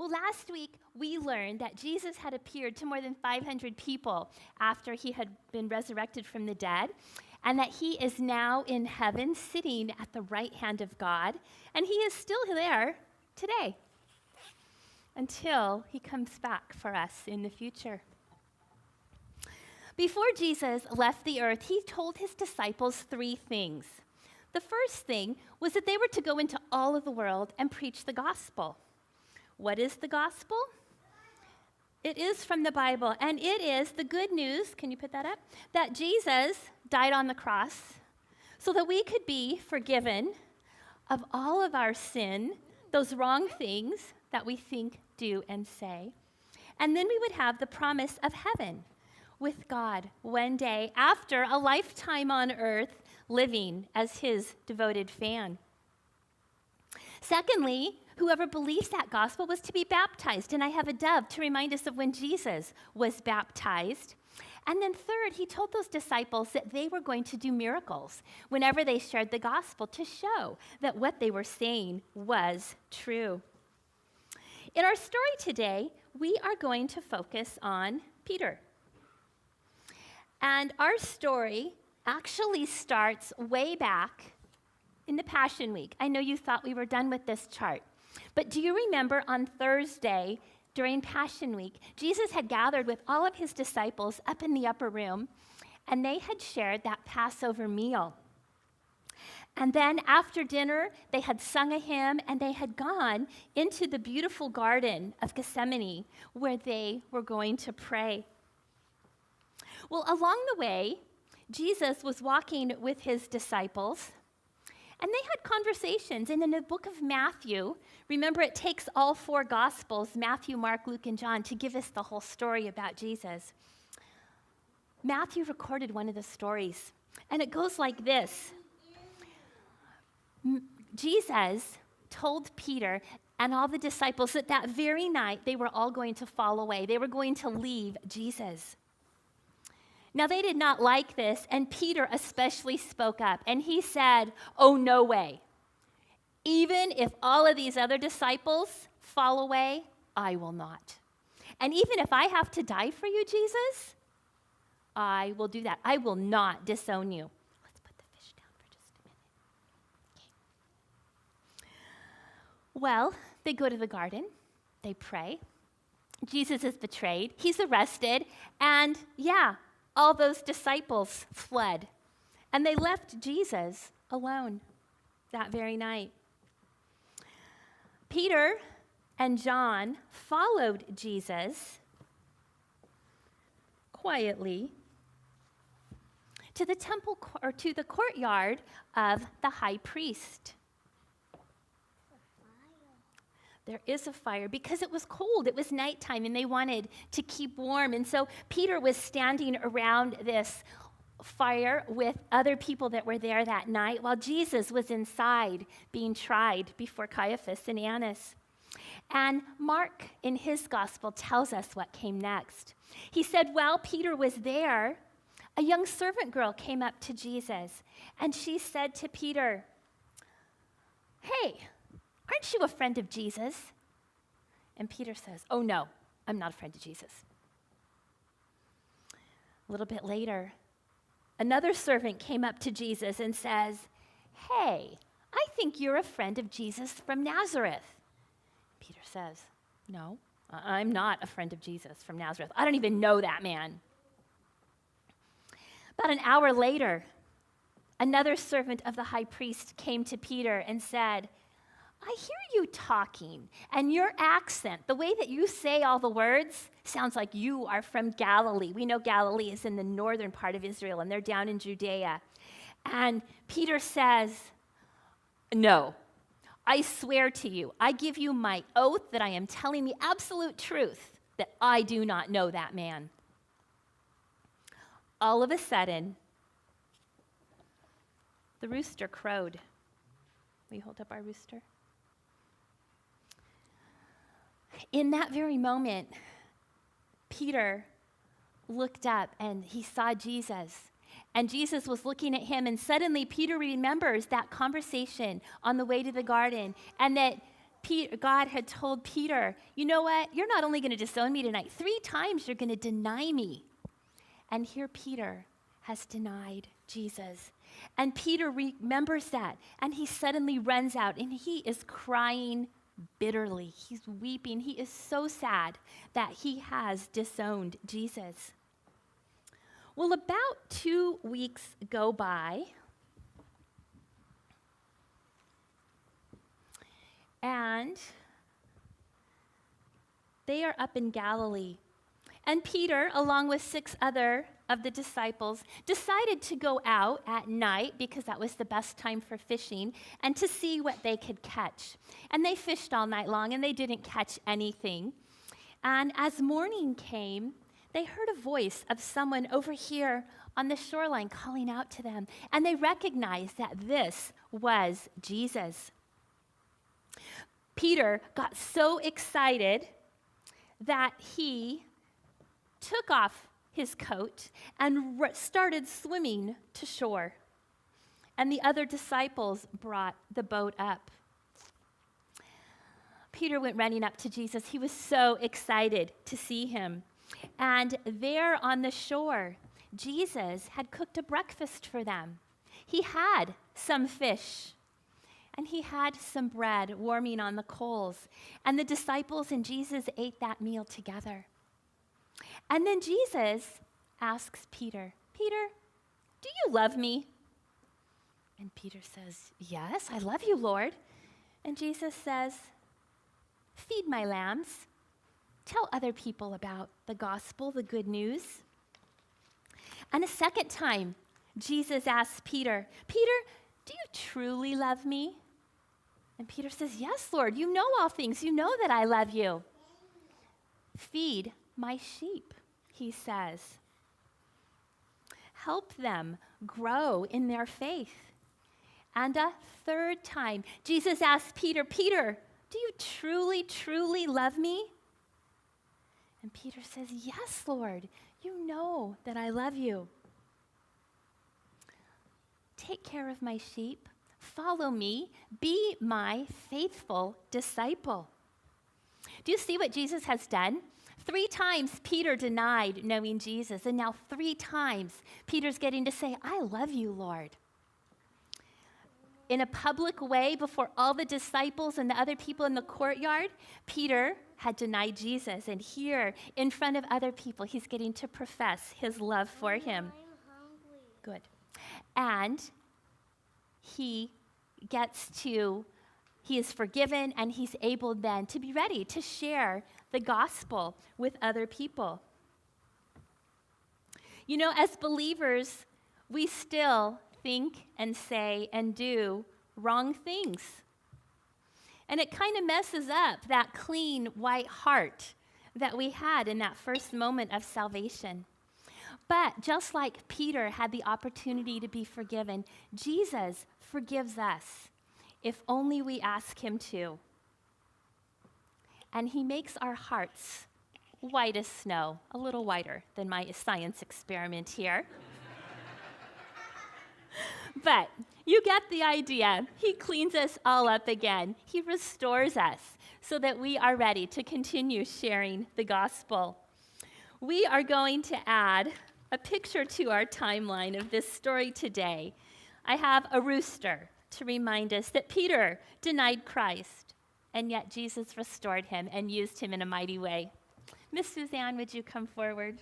Well, last week we learned that Jesus had appeared to more than 500 people after he had been resurrected from the dead, and that he is now in heaven sitting at the right hand of God, and he is still there today until he comes back for us in the future. Before Jesus left the earth, he told his disciples 3 things. The first thing was that they were to go into all of the world and preach the gospel. What is the gospel? It is from the Bible, and it is the good news, can you put that up? That Jesus died on the cross so that we could be forgiven of all of our sin, those wrong things that we think, do, and say. And then we would have the promise of heaven with God one day after a lifetime on earth living as his devoted fan. Secondly, whoever believes that gospel was to be baptized. And I have a dove to remind us of when Jesus was baptized. And then third, he told those disciples that they were going to do miracles whenever they shared the gospel to show that what they were saying was true. In our story today, we are going to focus on Peter. And our story actually starts way back in the Passion Week. I know you thought we were done with this chart. But do you remember on Thursday during Passion Week, Jesus had gathered with all of his disciples up in the upper room, and they had shared that Passover meal. And then after dinner, they had sung a hymn, and they had gone into the beautiful garden of Gethsemane where they were going to pray. Well, along the way, Jesus was walking with his disciples, and they had conversations. And in the book of Matthew, remember it takes all 4 Gospels, Matthew, Mark, Luke, and John, to give us the whole story about Jesus. Matthew recorded one of the stories, and it goes like this. Jesus told Peter and all the disciples that that very night they were all going to fall away. They were going to leave Jesus. Now, they did not like this, and Peter especially spoke up, and he said, "Oh, no way. Even if all of these other disciples fall away, I will not. And even if I have to die for you, Jesus, I will do that. I will not disown you." Let's put the fish down for just a minute. Okay. Well, they go to the garden. They pray. Jesus is betrayed. He's arrested. And all those disciples fled, and they left Jesus alone that very night. Peter and John followed Jesus quietly to the temple or to the courtyard of the high priest. There is a fire because it was cold. It was nighttime, and they wanted to keep warm. And so Peter was standing around this fire with other people that were there that night while Jesus was inside being tried before Caiaphas and Annas. And Mark, in his gospel, tells us what came next. He said, while Peter was there, a young servant girl came up to Jesus, and she said to Peter, "Hey, aren't you a friend of Jesus?" And Peter says, "Oh, no, I'm not a friend of Jesus." A little bit later, another servant came up to Jesus and says, "Hey, I think you're a friend of Jesus from Nazareth." Peter says, "No, I'm not a friend of Jesus from Nazareth. I don't even know that man." About an hour later, another servant of the high priest came to Peter and said, "I hear you talking, and your accent, the way that you say all the words, sounds like you are from Galilee." We know Galilee is in the northern part of Israel, and they're down in Judea. And Peter says, "No, I swear to you, I give you my oath that I am telling the absolute truth, that I do not know that man." All of a sudden, the rooster crowed. Will you hold up our rooster? In that very moment, Peter looked up and he saw Jesus. And Jesus was looking at him, and suddenly Peter remembers that conversation on the way to the garden, and that God had told Peter, you know what? You're not only going to disown me tonight, 3 times you're going to deny me. And here Peter has denied Jesus. And Peter remembers that, and he suddenly runs out, and he is crying bitterly. He's weeping. He is so sad that he has disowned Jesus. Well, about 2 weeks go by, and they are up in Galilee. And Peter, along with 6 other of the disciples, decided to go out at night because that was the best time for fishing and to see what they could catch. And they fished all night long and they didn't catch anything. And as morning came, they heard a voice of someone over here on the shoreline calling out to them. And they recognized that this was Jesus. Peter got so excited that he took off his coat and started swimming to shore. And the other disciples brought the boat up. Peter went running up to Jesus. He was so excited to see him. And there on the shore, Jesus had cooked a breakfast for them. He had some fish, and he had some bread warming on the coals. And the disciples and Jesus ate that meal together. And then Jesus asks Peter, Peter, do you love me? And Peter says, yes, I love you, Lord. And Jesus says, feed my lambs. Tell other people about the gospel, the good news. And a second time, Jesus asks Peter, Peter, do you truly love me? And Peter says, yes, Lord, you know all things. You know that I love you. Feed my sheep, he says. Help them grow in their faith. And a third time, Jesus asked Peter, Peter, do you truly, truly love me? And Peter says, yes, Lord, you know that I love you. Take care of my sheep. Follow me. Be my faithful disciple. Do you see what Jesus has done? 3 times Peter denied knowing Jesus, and now 3 times Peter's getting to say, I love you, Lord. In a public way before all the disciples and the other people in the courtyard, Peter had denied Jesus, and here in front of other people, he's getting to profess his love for him. Good. And he is forgiven, and he's able then to be ready to share the gospel with other people. You know, as believers, we still think and say and do wrong things. And it kind of messes up that clean white heart that we had in that first moment of salvation. But just like Peter had the opportunity to be forgiven, Jesus forgives us if only we ask him to. And he makes our hearts white as snow, a little whiter than my science experiment here. But you get the idea. He cleans us all up again. He restores us so that we are ready to continue sharing the gospel. We are going to add a picture to our timeline of this story today. I have a rooster to remind us that Peter denied Christ, and yet Jesus restored him and used him in a mighty way. Miss Suzanne, would you come forward?